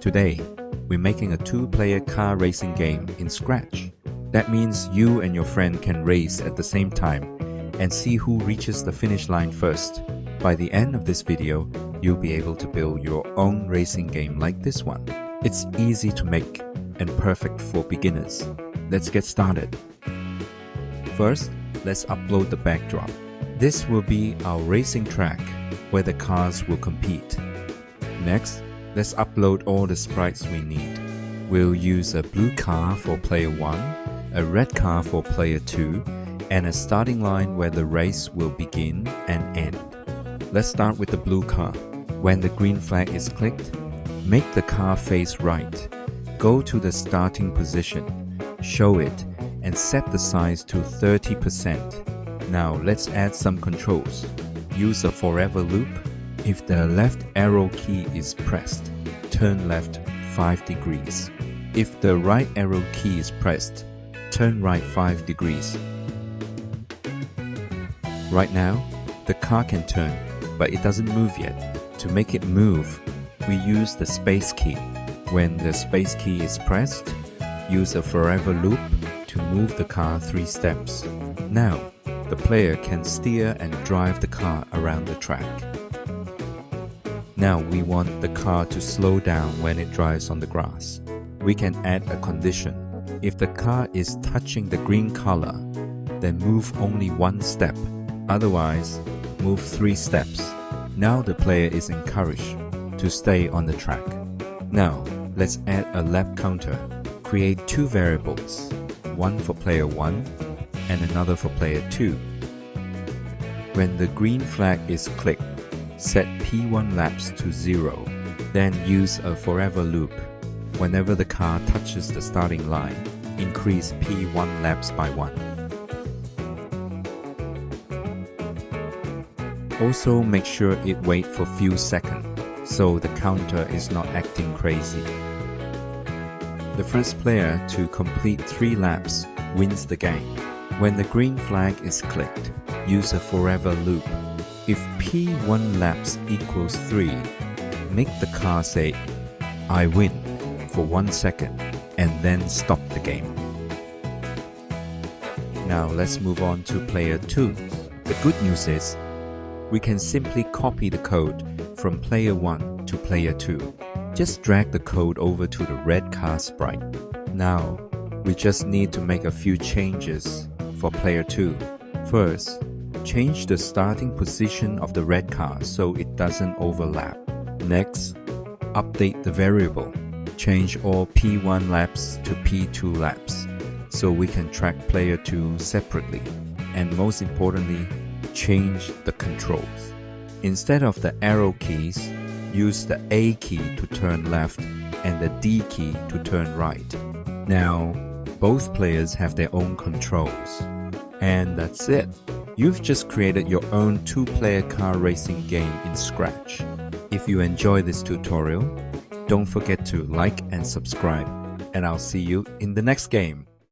Today, we're making a two-player car racing game in Scratch. That means you and your friend can race at the same time and see who reaches the finish line first. By the end of this video, you'll be able to build your own racing game like this one. It's easy to make and perfect for beginners. Let's get started. First, let's upload the backdrop. This will be our racing track where the cars will compete. Next, let's upload all the sprites we need. We'll use a blue car for player 1, a red car for player 2, and a starting line where the race will begin and end. Let's start with the blue car. When the green flag is clicked, make the car face right. Go to the starting position, show it, and set the size to 30%. Now let's add some controls. Use a forever loop. If the left arrow key is pressed, turn left 5 degrees. If the right arrow key is pressed, turn right 5 degrees. Right now, the car can turn, but it doesn't move yet. To make it move, we use the space key. When the space key is pressed, use a forever loop to move the car 3 steps. Now, the player can steer and drive the car around the track. Now we want the car to slow down when it drives on the grass. We can add a condition. If the car is touching the green color, then move only 1 step. Otherwise, move 3 steps. Now the player is encouraged to stay on the track. Now, let's add a lap counter. Create 2 variables, one for player 1 and another for player 2. When the green flag is clicked, set P1 laps to 0. Then use a forever loop. Whenever the car touches the starting line, increase P1 laps by 1. Also make sure it waits for few seconds, so the counter is not acting crazy. The first player to complete 3 laps wins the game. When the green flag is clicked, use a forever loop. If P1 laps equals 3, make the car say, "I win," for 1 second, and then stop the game. Now let's move on to player 2. The good news is, we can simply copy the code from player 1 to player 2. Just drag the code over to the red car sprite. Now, we just need to make a few changes for player 2. First, change the starting position of the red car so it doesn't overlap. Next, update the variable. Change all P1 laps to P2 laps so we can track player 2 separately. And most importantly, change the controls. Instead of the arrow keys, use the A key to turn left and the D key to turn right. Now, both players have their own controls. And that's it. You've just created your own 2-player car racing game in Scratch. If you enjoy this tutorial, don't forget to like and subscribe, and I'll see you in the next game.